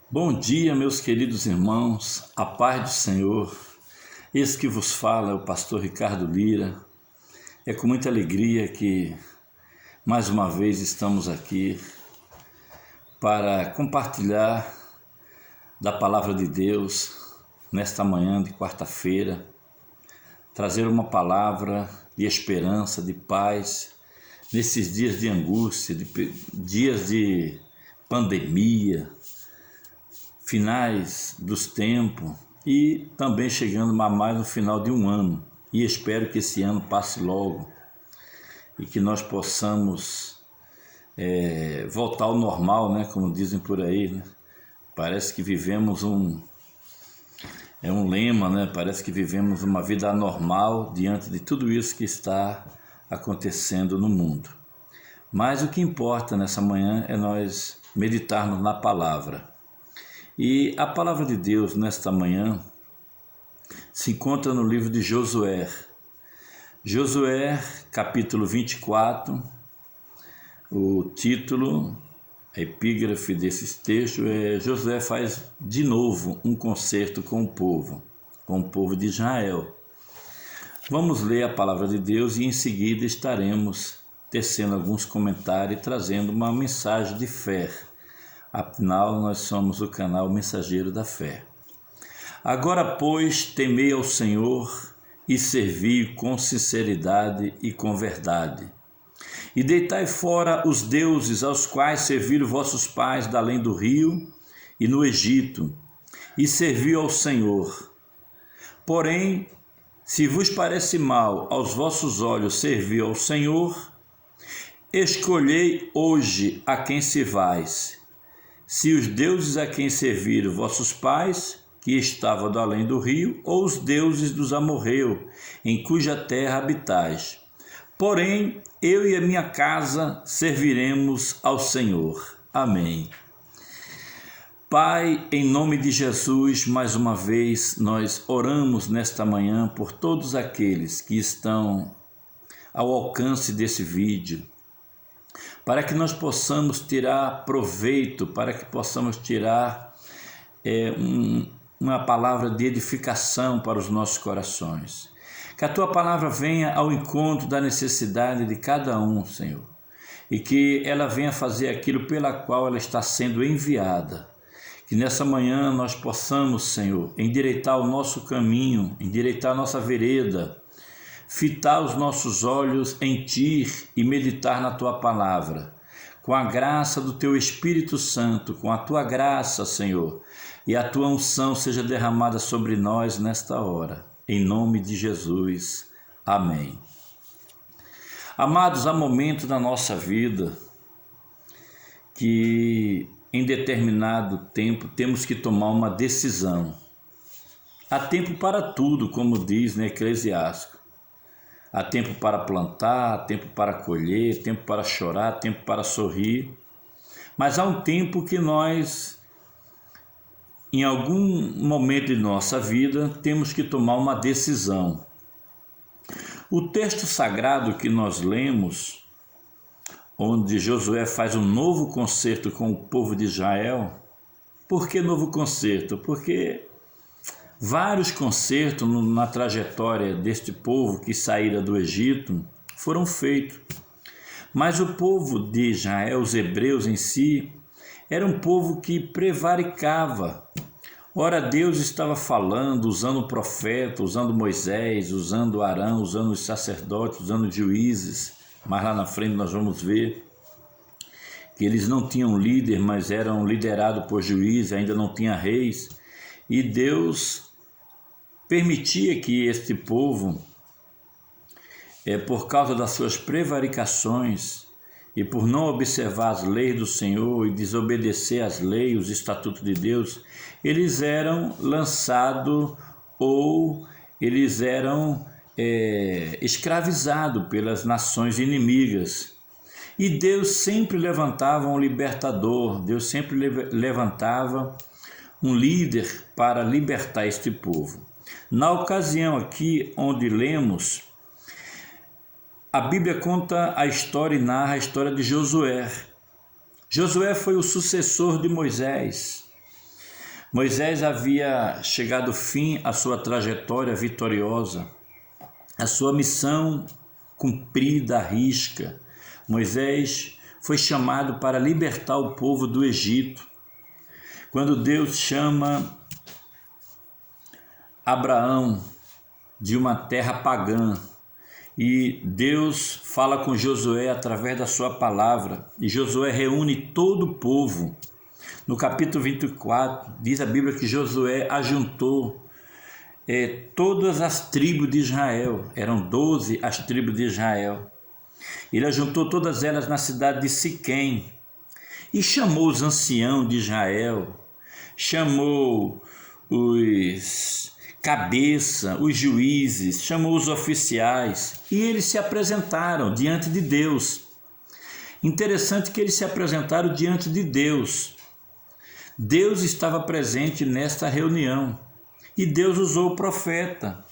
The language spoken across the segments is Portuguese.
Bom dia, meus queridos irmãos, a paz do Senhor. Esse que vos fala é o pastor Ricardo Lira. É com muita alegria que mais uma vez estamos aqui para compartilhar da palavra de Deus nesta manhã de quarta-feira, trazer uma palavra de esperança, de paz, nesses dias de angústia, dias de pandemia, finais dos tempos e também chegando a mais no final de um ano. E espero que esse ano passe logo e que nós possamos voltar ao normal, né? Como dizem por aí, né? Parece que vivemos um lema, né? Parece que vivemos uma vida anormal diante de tudo isso que está acontecendo no mundo. Mas o que importa nessa manhã é nós meditarmos na palavra. E a palavra de Deus nesta manhã se encontra no livro de Josué. Josué, capítulo 24, o título, a epígrafe desses textos é: Josué faz de novo um concerto com o povo de Israel. Vamos ler a palavra de Deus e em seguida estaremos tecendo alguns comentários e trazendo uma mensagem de fé. Afinal, nós somos o canal Mensageiro da Fé. Agora, pois, temei ao Senhor e servi com sinceridade e com verdade. E deitai fora os deuses aos quais serviram vossos pais da além do rio e no Egito, e servi ao Senhor. Porém, se vos parece mal aos vossos olhos servir ao Senhor, escolhei hoje a quem servais. Se os deuses a quem serviram vossos pais, que estavam do além do rio, ou os deuses dos amorreus, em cuja terra habitais. Porém, eu e a minha casa serviremos ao Senhor. Amém. Pai, em nome de Jesus, mais uma vez nós oramos nesta manhã por todos aqueles que estão ao alcance desse vídeo, para que nós possamos tirar proveito, para que possamos tirar uma palavra de edificação para os nossos corações. Que a Tua palavra venha ao encontro da necessidade de cada um, Senhor, e que ela venha fazer aquilo pela qual ela está sendo enviada. Que nessa manhã nós possamos, Senhor, endireitar o nosso caminho, endireitar a nossa vereda, fitar os nossos olhos em Ti e meditar na Tua palavra, com a graça do Teu Espírito Santo, com a Tua graça, Senhor, e a Tua unção seja derramada sobre nós nesta hora, em nome de Jesus. Amém. Amados, há momentos na nossa vida que em determinado tempo temos que tomar uma decisão. Há tempo para tudo, como diz, né, Eclesiástico. Há tempo para plantar, há tempo para colher, tempo para chorar, tempo para sorrir. Mas há um tempo que nós, em algum momento de nossa vida, temos que tomar uma decisão. O texto sagrado que nós lemos, onde Josué faz um novo concerto com o povo de Israel. Por que novo concerto? Porque vários concertos na trajetória deste povo que saíra do Egito foram feitos. Mas o povo de Israel, os hebreus em si, era um povo que prevaricava. Ora, Deus estava falando, usando o profeta, usando Moisés, usando Arão, usando os sacerdotes, usando os juízes. Mas lá na frente nós vamos ver que eles não tinham líder, mas eram liderados por juízes, ainda não tinha reis. E Deus permitia que este povo, por causa das suas prevaricações e por não observar as leis do Senhor e desobedecer às leis, os estatutos de Deus, eles eram lançados ou eles eram escravizados pelas nações inimigas. E Deus sempre levantava um libertador, Deus sempre levantava um líder para libertar este povo. Na ocasião aqui onde lemos, a Bíblia conta a história e narra a história de Josué. Josué foi o sucessor de Moisés. Moisés havia chegado ao fim à sua trajetória vitoriosa, a sua missão cumprida à risca. Moisés foi chamado para libertar o povo do Egito. Quando Deus chama Abraão de uma terra pagã, e Deus fala com Josué através da sua palavra, e Josué reúne todo o povo. No capítulo 24, diz a Bíblia que Josué ajuntou todas as tribos de Israel. Eram 12 as tribos de Israel. Ele ajuntou todas elas na cidade de Siquém e chamou os anciãos de Israel, chamou os cabeça, os juízes, chamou os oficiais e eles se apresentaram diante de Deus. Interessante que eles se apresentaram diante de Deus. Deus estava presente nesta reunião e Deus usou o profeta.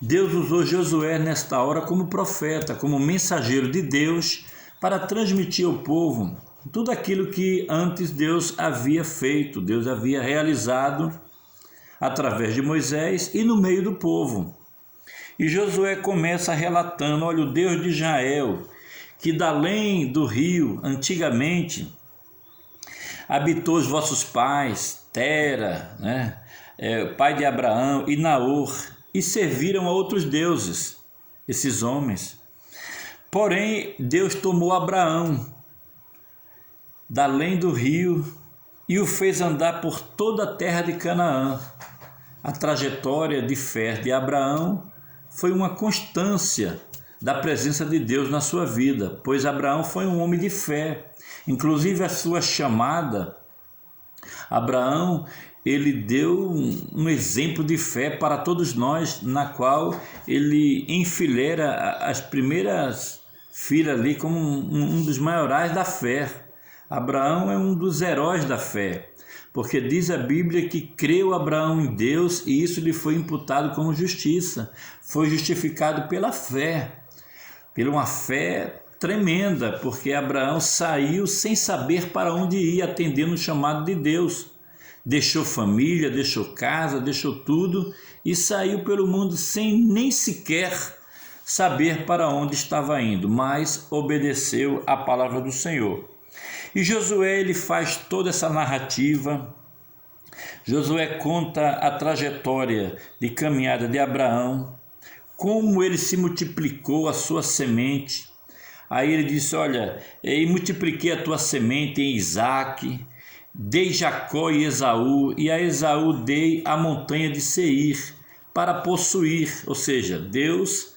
Deus usou Josué nesta hora como profeta, como mensageiro de Deus para transmitir ao povo tudo aquilo que antes Deus havia feito, Deus havia realizado através de Moisés e no meio do povo. E Josué começa relatando: olha, o Deus de Israel, que da além do rio, antigamente, habitou os vossos pais, Tera, pai de Abraão, e Naor, e serviram a outros deuses, esses homens. Porém, Deus tomou Abraão da além do rio e o fez andar por toda a terra de Canaã. A trajetória de fé de Abraão foi uma constância da presença de Deus na sua vida, pois Abraão foi um homem de fé. Inclusive a sua chamada, Abraão, ele deu um exemplo de fé para todos nós, na qual ele enfileira as primeiras filas ali como um dos maiorais da fé. Abraão é um dos heróis da fé, porque diz a Bíblia que creu Abraão em Deus e isso lhe foi imputado como justiça. Foi justificado pela fé, pela uma fé tremenda, porque Abraão saiu sem saber para onde ia, atendendo o chamado de Deus. Deixou família, deixou casa, deixou tudo e saiu pelo mundo sem nem sequer saber para onde estava indo, mas obedeceu à palavra do Senhor. E Josué, ele faz toda essa narrativa. Josué conta a trajetória de caminhada de Abraão, como ele se multiplicou a sua semente. Aí ele disse: olha, e multipliquei a tua semente em Isaque, dei Jacó e Esaú, e a Esaú dei a montanha de Seir para possuir. Ou seja, Deus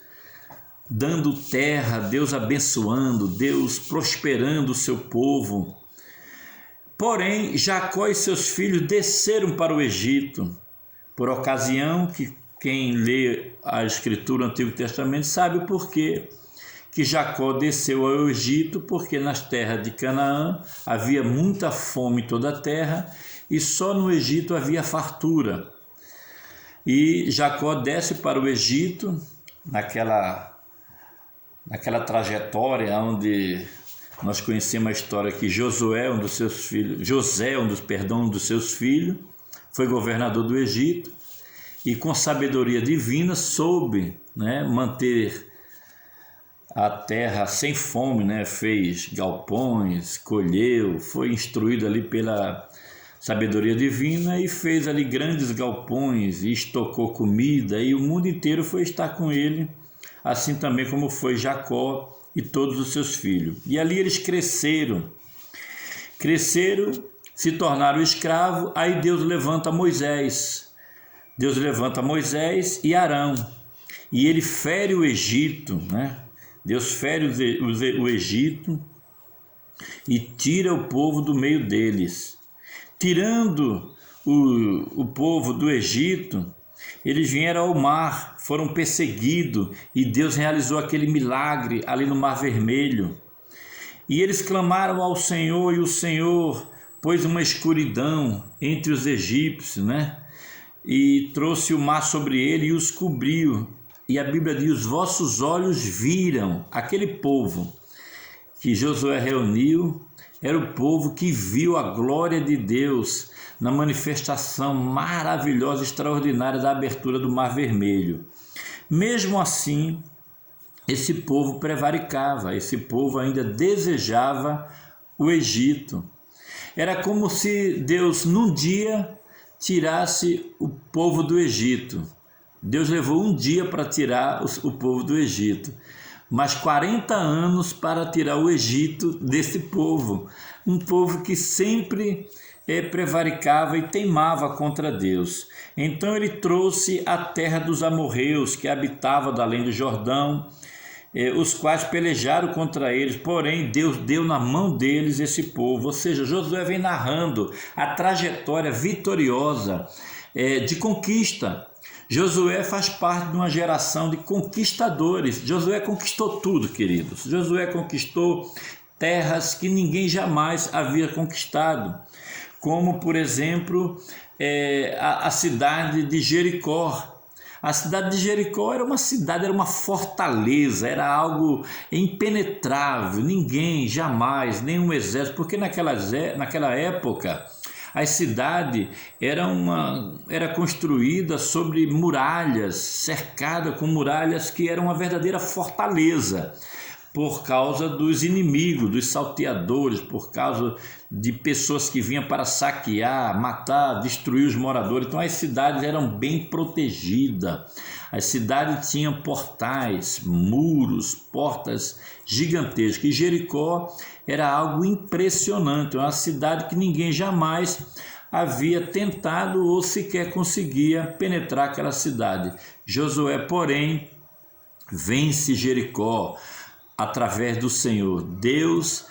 dando terra, Deus abençoando, Deus prosperando o seu povo. Porém, Jacó e seus filhos desceram para o Egito, por ocasião que quem lê a Escritura do Antigo Testamento sabe o porquê que Jacó desceu ao Egito, porque nas terras de Canaã havia muita fome em toda a terra e só no Egito havia fartura. E Jacó desce para o Egito, naquela trajetória onde nós conhecemos a história que José, um dos seus filhos, foi governador do Egito e com sabedoria divina soube manter a terra sem fome, fez galpões, colheu, foi instruído ali pela sabedoria divina e fez ali grandes galpões e estocou comida e o mundo inteiro foi estar com ele, assim também como foi Jacó e todos os seus filhos. E ali eles cresceram, se tornaram escravos. Aí Deus levanta Moisés e Arão, e ele fere o Egito, Deus fere o Egito e tira o povo do meio deles. Tirando o povo do Egito, eles vieram ao mar, foram perseguidos e Deus realizou aquele milagre ali no Mar Vermelho. E eles clamaram ao Senhor e o Senhor pôs uma escuridão entre os egípcios, e trouxe o mar sobre ele e os cobriu. E a Bíblia diz: os vossos olhos viram. Aquele povo que Josué reuniu era o povo que viu a glória de Deus na manifestação maravilhosa, extraordinária da abertura do Mar Vermelho. Mesmo assim, esse povo prevaricava, esse povo ainda desejava o Egito. Era como se Deus num dia tirasse o povo do Egito. Deus levou um dia para tirar o povo do Egito, mas 40 anos para tirar o Egito desse povo. Um povo que sempre prevaricava e teimava contra Deus. Então ele trouxe a terra dos amorreus, que habitava da além do Jordão, os quais pelejaram contra eles, porém Deus deu na mão deles esse povo. Ou seja, Josué vem narrando a trajetória vitoriosa de conquista. Josué faz parte de uma geração de conquistadores. Josué conquistou tudo, queridos. Josué conquistou terras que ninguém jamais havia conquistado, como, por exemplo, a cidade de Jericó. A cidade de Jericó era uma cidade, era uma fortaleza, era algo impenetrável, ninguém, jamais, nenhum exército, porque naquela época a cidade era construída sobre muralhas, cercada com muralhas que eram uma verdadeira fortaleza, por causa dos inimigos, dos salteadores, por causa de pessoas que vinham para saquear, matar, destruir os moradores. Então as cidades eram bem protegidas. As cidades tinham portais, muros, portas gigantescas. E Jericó era algo impressionante, uma cidade que ninguém jamais havia tentado ou sequer conseguia penetrar aquela cidade. Josué, porém, vence Jericó através do Senhor. Deus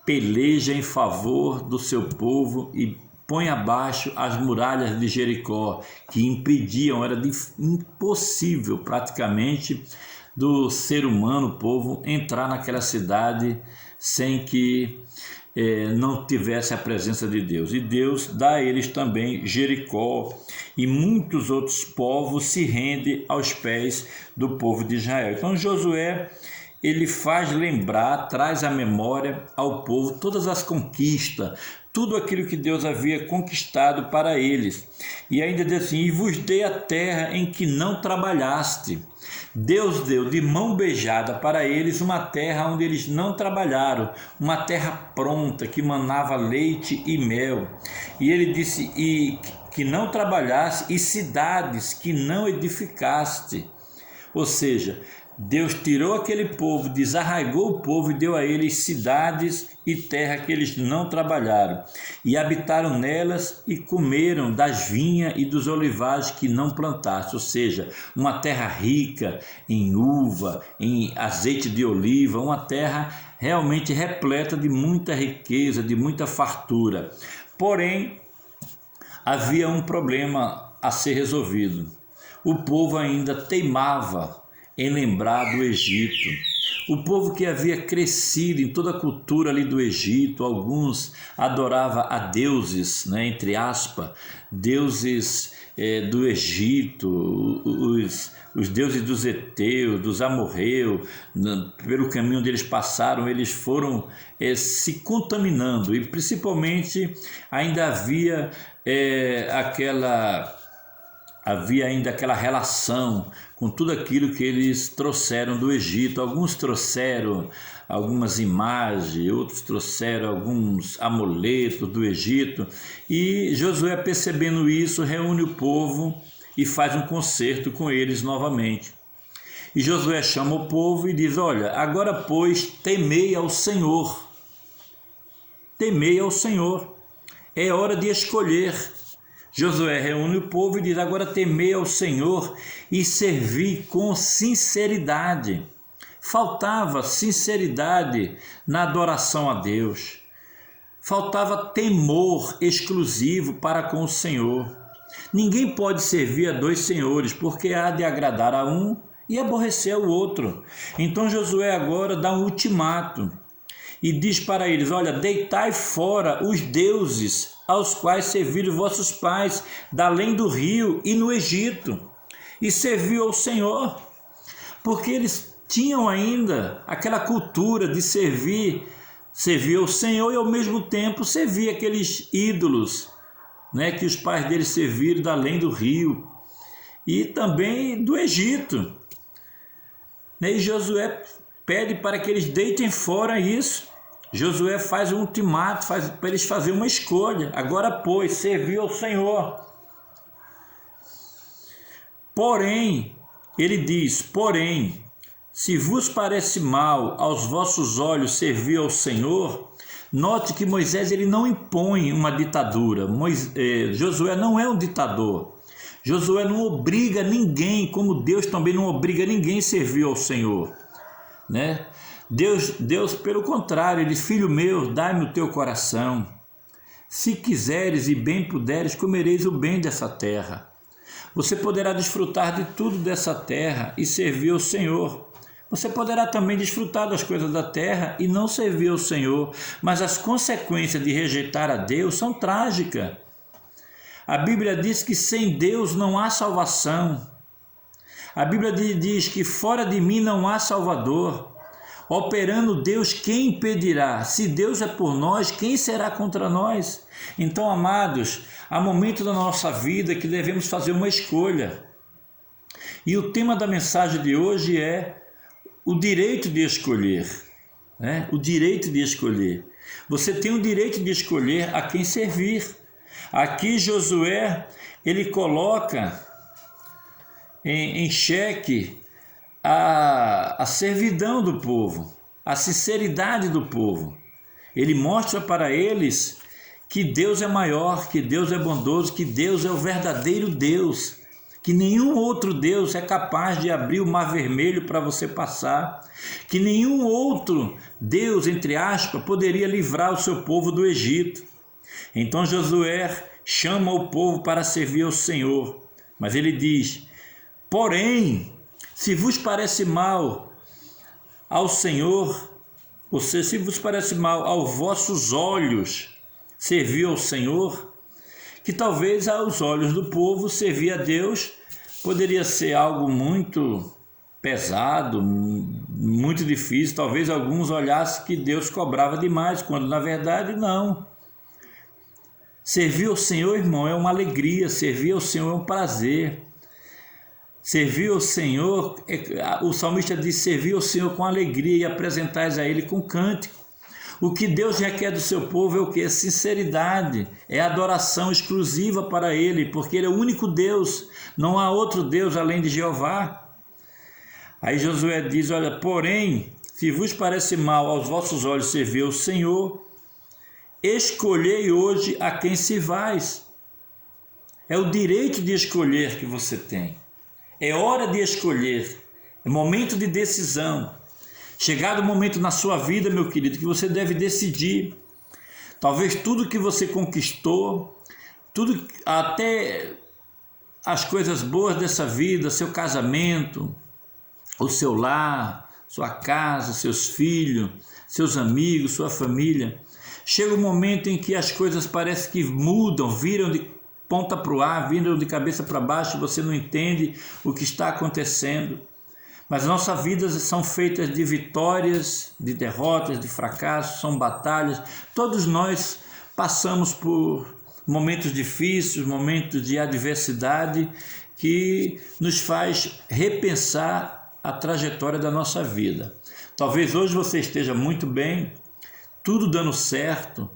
peleja em favor do seu povo e põe abaixo as muralhas de Jericó, que impediam, era impossível praticamente do ser humano, o povo, entrar naquela cidade sem que não tivesse a presença de Deus. E Deus dá a eles também Jericó, e muitos outros povos se rendem aos pés do povo de Israel. Então Josué, ele faz lembrar, traz à memória ao povo todas as conquistas, tudo aquilo que Deus havia conquistado para eles. E ainda diz assim: e vos dei a terra em que não trabalhaste. Deus deu de mão beijada para eles uma terra onde eles não trabalharam, uma terra pronta, que manava leite e mel. E ele disse: e que não trabalhaste, e cidades que não edificaste. Ou seja, Deus tirou aquele povo, desarraigou o povo e deu a eles cidades e terra que eles não trabalharam. E habitaram nelas e comeram das vinhas e dos olivares que não plantaste. Ou seja, uma terra rica em uva, em azeite de oliva, uma terra realmente repleta de muita riqueza, de muita fartura. Porém, havia um problema a ser resolvido. O povo ainda teimava em lembrar do Egito. O povo que havia crescido em toda a cultura ali do Egito, alguns adoravam a deuses, entre aspas, deuses do Egito, os deuses dos heteus, dos amorreus. Pelo caminho onde eles passaram, eles foram se contaminando, e principalmente ainda havia ainda aquela relação com tudo aquilo que eles trouxeram do Egito. Alguns trouxeram algumas imagens, outros trouxeram alguns amuletos do Egito. E Josué, percebendo isso, reúne o povo e faz um concerto com eles novamente. E Josué chama o povo e diz: olha, agora pois temei ao Senhor. Temei ao Senhor. É hora de escolher. Josué reúne o povo e diz: agora temei ao Senhor e servi com sinceridade. Faltava sinceridade na adoração a Deus. Faltava temor exclusivo para com o Senhor. Ninguém pode servir a dois senhores, porque há de agradar a um e aborrecer ao outro. Então Josué agora dá um ultimato e diz para eles: olha, deitai fora os deuses aos quais serviram vossos pais, da além do rio e no Egito, e serviu ao Senhor. Porque eles tinham ainda aquela cultura de servir ao Senhor e ao mesmo tempo servir aqueles ídolos né, que os pais dele serviram da além do rio, e também do Egito. E Josué pede para que eles deitem fora isso. Josué faz um ultimato, para eles fazerem uma escolha. Agora, pois, servir ao Senhor. Porém, ele diz, porém, se vos parece mal aos vossos olhos servir ao Senhor, note que Moisés ele não impõe uma ditadura. Josué não é um ditador. Josué não obriga ninguém, como Deus também não obriga ninguém a servir ao Senhor, né? Deus, pelo contrário, ele diz, filho meu, dai-me o teu coração. Se quiseres e bem puderes, comereis o bem dessa terra. Você poderá desfrutar de tudo dessa terra e servir ao Senhor. Você poderá também desfrutar das coisas da terra e não servir ao Senhor, mas as consequências de rejeitar a Deus são trágicas. A Bíblia diz que sem Deus não há salvação. A Bíblia diz que fora de mim não há Salvador. Operando Deus, quem impedirá? Se Deus é por nós, quem será contra nós? Então, amados, há momentos da nossa vida que devemos fazer uma escolha. E o tema da mensagem de hoje é o direito de escolher, né? O direito de escolher. Você tem o direito de escolher a quem servir. Aqui Josué, ele coloca em xeque a servidão do povo, a sinceridade do povo. Ele mostra para eles que Deus é maior, que Deus é bondoso, que Deus é o verdadeiro Deus, que nenhum outro Deus é capaz de abrir o mar vermelho para você passar, que nenhum outro Deus, entre aspas, poderia livrar o seu povo do Egito. Então Josué chama o povo para servir ao Senhor, mas ele diz, porém, se vos parece mal ao Senhor, ou seja, se vos parece mal aos vossos olhos servir ao Senhor, que talvez aos olhos do povo servir a Deus poderia ser algo muito pesado, muito difícil. Talvez alguns olhassem que Deus cobrava demais, quando na verdade não. Servir ao Senhor, irmão, é uma alegria, servir ao Senhor é um prazer. Servir ao Senhor, o salmista diz, servir ao Senhor com alegria e apresentais a Ele com cântico. O que Deus requer do seu povo é o que? É sinceridade, é adoração exclusiva para Ele, porque Ele é o único Deus, não há outro Deus além de Jeová. Aí Josué diz, olha, porém, se vos parece mal aos vossos olhos servir ao Senhor, escolhei hoje a quem servais. É o direito de escolher que você tem. É hora de escolher, é momento de decisão. Chegado o momento na sua vida, meu querido, que você deve decidir. Talvez tudo que você conquistou, tudo, até as coisas boas dessa vida, seu casamento, o seu lar, sua casa, seus filhos, seus amigos, sua família. Chega um momento em que as coisas parecem que mudam, viram de ponta para o ar, viram de cabeça para baixo, você não entende o que está acontecendo. Mas nossas vidas são feitas de vitórias, de derrotas, de fracassos, são batalhas. Todos nós passamos por momentos difíceis, momentos de adversidade que nos faz repensar a trajetória da nossa vida. Talvez hoje você esteja muito bem, tudo dando certo,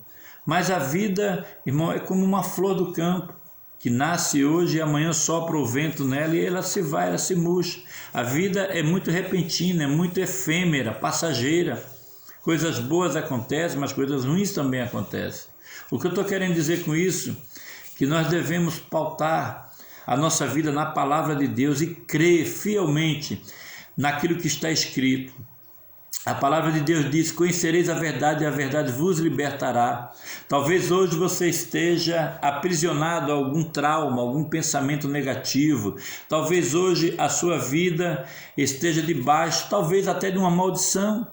mas a vida, irmão, é como uma flor do campo, que nasce hoje e amanhã sopra o vento nela e ela se vai, ela se murcha. A vida é muito repentina, é muito efêmera, passageira. Coisas boas acontecem, mas coisas ruins também acontecem. O que eu estou querendo dizer com isso? Que nós devemos pautar a nossa vida na palavra de Deus e crer fielmente naquilo que está escrito. A palavra de Deus diz, conhecereis a verdade e a verdade vos libertará. Talvez hoje você esteja aprisionado a algum trauma, algum pensamento negativo. Talvez hoje a sua vida esteja debaixo, talvez até de uma maldição.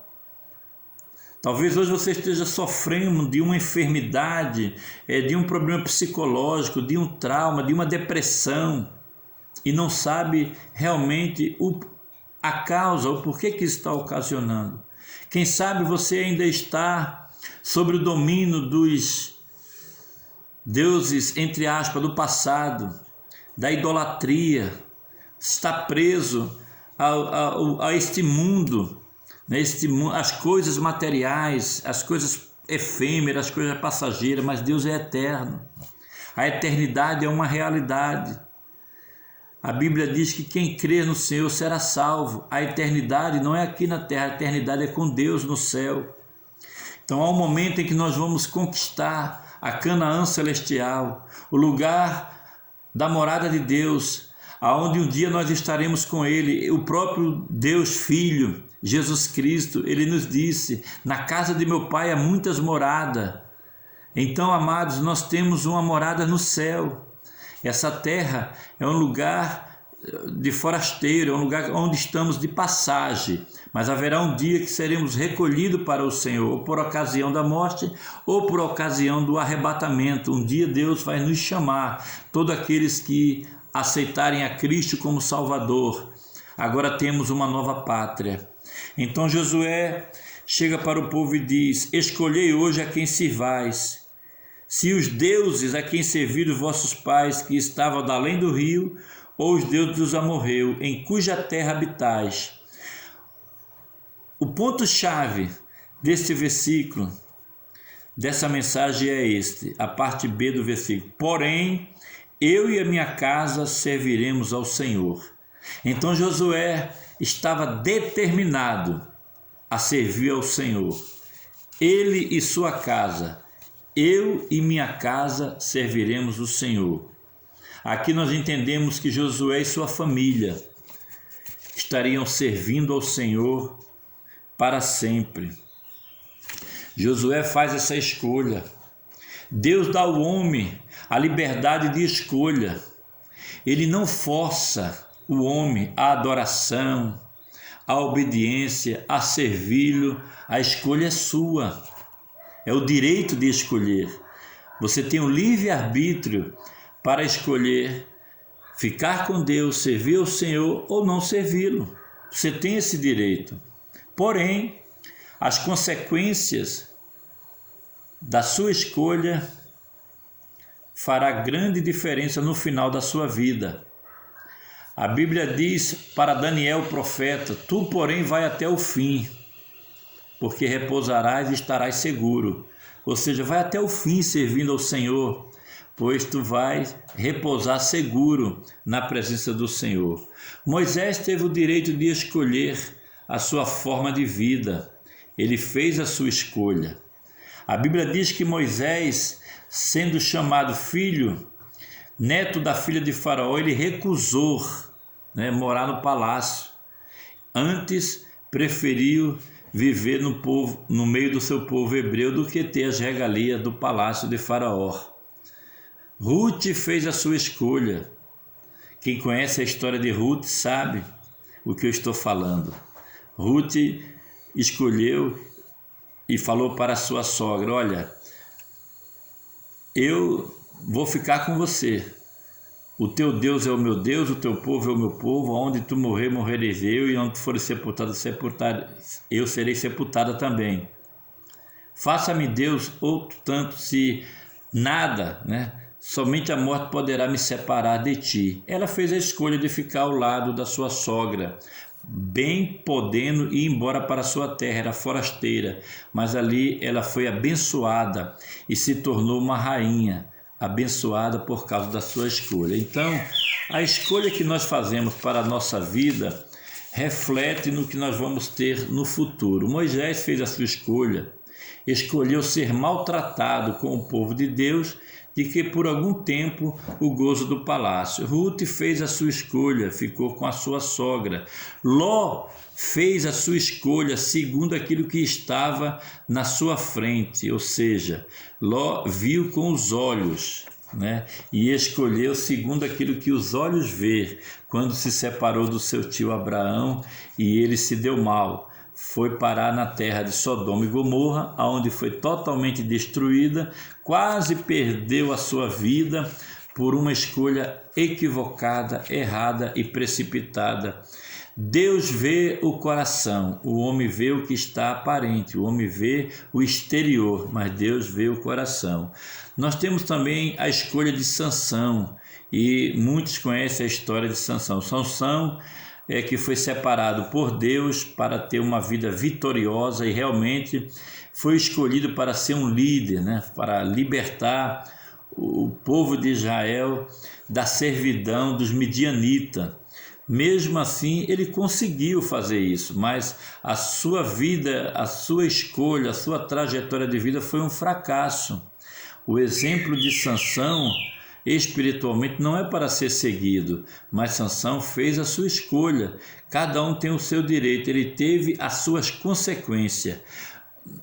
Talvez hoje você esteja sofrendo de uma enfermidade, de um problema psicológico, de um trauma, de uma depressão e não sabe realmente a causa, o porquê que está ocasionando. Quem sabe você ainda está sob o domínio deuses, entre aspas, do passado, da idolatria, está preso a este mundo, né? As coisas materiais, as coisas efêmeras, as coisas passageiras, mas Deus é eterno. A eternidade é uma realidade. A Bíblia diz que quem crê no Senhor será salvo. A eternidade não é aqui na terra, a eternidade é com Deus no céu. Então há um momento em que nós vamos conquistar a Canaã celestial, o lugar da morada de Deus, aonde um dia nós estaremos com Ele. O próprio Deus Filho, Jesus Cristo, Ele nos disse: na casa de meu Pai há muitas moradas. Então, amados, nós temos uma morada no céu. Essa terra é um lugar de forasteiro, é um lugar onde estamos de passagem, mas haverá um dia que seremos recolhidos para o Senhor, ou por ocasião da morte, ou por ocasião do arrebatamento. Um dia Deus vai nos chamar, todos aqueles que aceitarem a Cristo como Salvador. Agora temos uma nova pátria. Então Josué chega para o povo e diz: escolhei hoje a quem sirvais. Se os deuses a quem serviram vossos pais, que estavam da além do rio, ou os deuses dos amorreus, em cuja terra habitais. O ponto-chave deste versículo, dessa mensagem é este, a parte B do versículo: porém, eu e a minha casa serviremos ao Senhor. Então Josué estava determinado a servir ao Senhor. Ele e sua casa. Eu e minha casa serviremos o Senhor. Aqui nós entendemos que Josué e sua família estariam servindo ao Senhor para sempre. Josué faz essa escolha. Deus dá ao homem a liberdade de escolha. Ele não força o homem à adoração, à obediência, a servi-lo. A escolha é sua. É o direito de escolher. Você tem o livre-arbítrio para escolher ficar com Deus, servir ao Senhor ou não servi-lo. Você tem esse direito. Porém, as consequências da sua escolha fará grande diferença no final da sua vida. A Bíblia diz para Daniel, profeta: tu, porém, vai até o fim, porque repousarás e estarás seguro. Ou seja, vai até o fim servindo ao Senhor, pois tu vais repousar seguro na presença do Senhor. Moisés teve o direito de escolher a sua forma de vida. Ele fez a sua escolha. A Bíblia diz que Moisés, sendo chamado filho, neto da filha de Faraó, ele recusou, morar no palácio. Antes, preferiu viver no meio do seu povo hebreu do que ter as regalias do palácio de Faraó. Ruth fez a sua escolha. Quem conhece a história de Ruth sabe o que eu estou falando. Ruth escolheu e falou para a sua sogra: olha, eu vou ficar com você. O teu Deus é o meu Deus, o teu povo é o meu povo. Onde tu morrer, morrerei eu, e onde tu fores sepultado, eu serei sepultada também. Faça-me Deus outro tanto, se nada, somente a morte poderá me separar de ti. Ela fez a escolha de ficar ao lado da sua sogra, bem podendo ir embora para a sua terra, era forasteira, mas ali ela foi abençoada e se tornou uma rainha, abençoada por causa da sua escolha. Então, a escolha que nós fazemos para a nossa vida reflete no que nós vamos ter no futuro. Moisés fez a sua escolha, escolheu ser maltratado com o povo de Deus, de que por algum tempo o gozo do palácio. Ruth fez a sua escolha, ficou com a sua sogra. Ló fez a sua escolha segundo aquilo que estava na sua frente, ou seja, Ló viu com os olhos, e escolheu segundo aquilo que os olhos vê. Quando se separou do seu tio Abraão e ele se deu mal, foi parar na terra de Sodoma e Gomorra, onde foi totalmente destruída, quase perdeu a sua vida por uma escolha equivocada, errada e precipitada. Deus vê o coração, o homem vê o que está aparente, o homem vê o exterior, mas Deus vê o coração. Nós temos também a escolha de Sansão, e muitos conhecem a história de Sansão. Sansão que foi separado por Deus para ter uma vida vitoriosa e realmente foi escolhido para ser um líder, né? Para libertar o povo de Israel da servidão dos midianitas. Mesmo assim, ele conseguiu fazer isso, mas a sua vida, a sua escolha, a sua trajetória de vida foi um fracasso. O exemplo de Sansão, espiritualmente, não é para ser seguido, mas Sansão fez a sua escolha. Cada um tem o seu direito, ele teve as suas consequências.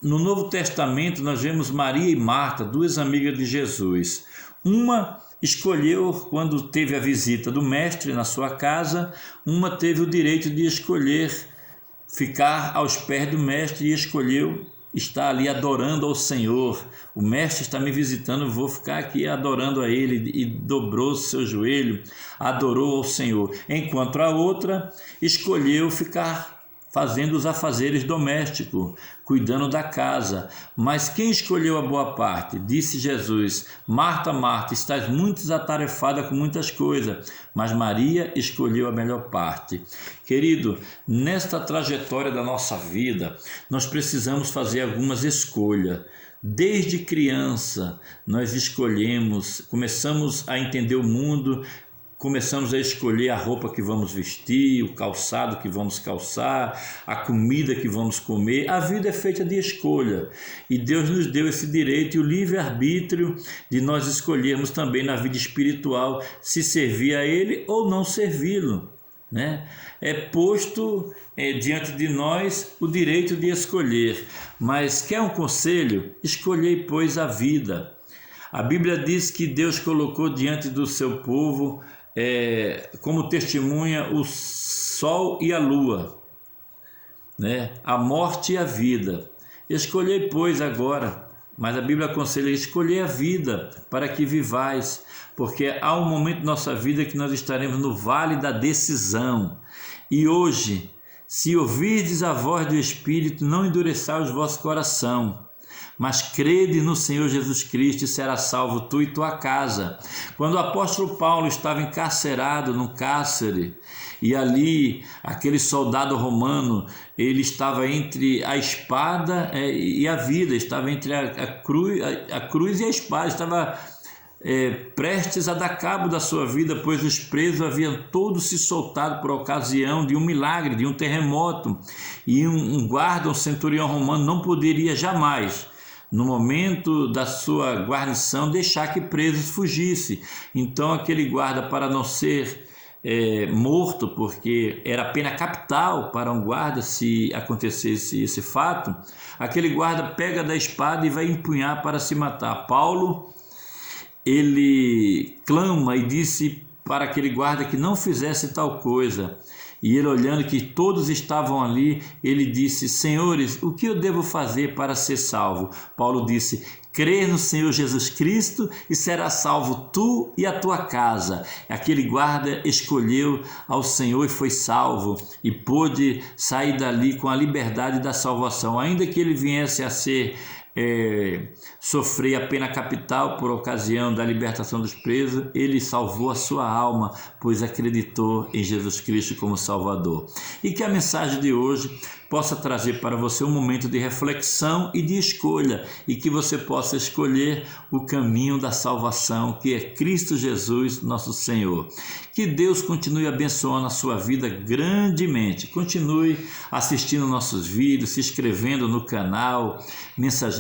No Novo Testamento, nós vemos Maria e Marta, duas amigas de Jesus. Uma escolheu quando teve a visita do mestre na sua casa, uma teve o direito de escolher ficar aos pés do mestre e escolheu estar ali adorando ao Senhor. O mestre está me visitando, eu vou ficar aqui adorando a ele, e dobrou seu joelho, adorou ao Senhor. Enquanto a outra escolheu ficar fazendo os afazeres domésticos, cuidando da casa. Mas quem escolheu a boa parte? Disse Jesus: Marta, Marta, estás muito atarefada com muitas coisas, mas Maria escolheu a melhor parte. Querido, nesta trajetória da nossa vida, nós precisamos fazer algumas escolhas. Desde criança, nós escolhemos, começamos a entender o mundo, começamos a escolher a roupa que vamos vestir, o calçado que vamos calçar, a comida que vamos comer. A vida é feita de escolha e Deus nos deu esse direito e o livre-arbítrio de nós escolhermos também na vida espiritual se servir a Ele ou não servi-lo, né? É posto diante de nós o direito de escolher. Mas quer um conselho? Escolhei, pois, a vida. A Bíblia diz que Deus colocou diante do seu povo como testemunha o sol e a lua, né? A morte e a vida. Escolhei, pois, agora. Mas a Bíblia aconselha: escolher a vida para que vivais, porque há um momento na nossa vida que nós estaremos no vale da decisão. E hoje, se ouvirdes a voz do Espírito, não endureçais o vosso coração, mas crede no Senhor Jesus Cristo e será salvo tu e tua casa. Quando o apóstolo Paulo estava encarcerado no cárcere, e ali aquele soldado romano, ele estava entre a espada e a vida, estava entre a cruz e a espada, estava prestes a dar cabo da sua vida, pois os presos haviam todos se soltado por ocasião de um milagre, de um terremoto, e um guarda, um centurião romano, não poderia jamais, no momento da sua guarnição, deixar que presos fugissem. Então aquele guarda, para não ser morto, porque era pena capital para um guarda se acontecesse esse fato, aquele guarda pega da espada e vai empunhar para se matar. Paulo, ele clama e disse para aquele guarda que não fizesse tal coisa. E ele, olhando que todos estavam ali, ele disse: Senhores, o que eu devo fazer para ser salvo? Paulo disse: crer no Senhor Jesus Cristo e será salvo tu e a tua casa. Aquele guarda escolheu ao Senhor e foi salvo, e pôde sair dali com a liberdade da salvação. Ainda que ele viesse a sofrer a pena capital por ocasião da libertação dos presos, ele salvou a sua alma, pois acreditou em Jesus Cristo como Salvador. E que a mensagem de hoje possa trazer para você um momento de reflexão e de escolha, e que você possa escolher o caminho da salvação, que é Cristo Jesus, nosso Senhor. Que Deus continue abençoando a sua vida grandemente. Continue assistindo nossos vídeos, se inscrevendo no canal,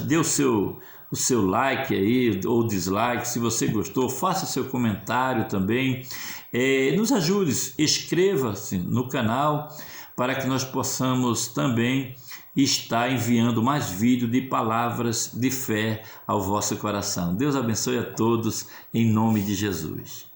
dê o seu like aí ou dislike. Se você gostou, faça seu comentário também. Nos ajude, inscreva-se no canal para que nós possamos também estar enviando mais vídeos de palavras de fé ao vosso coração. Deus abençoe a todos em nome de Jesus.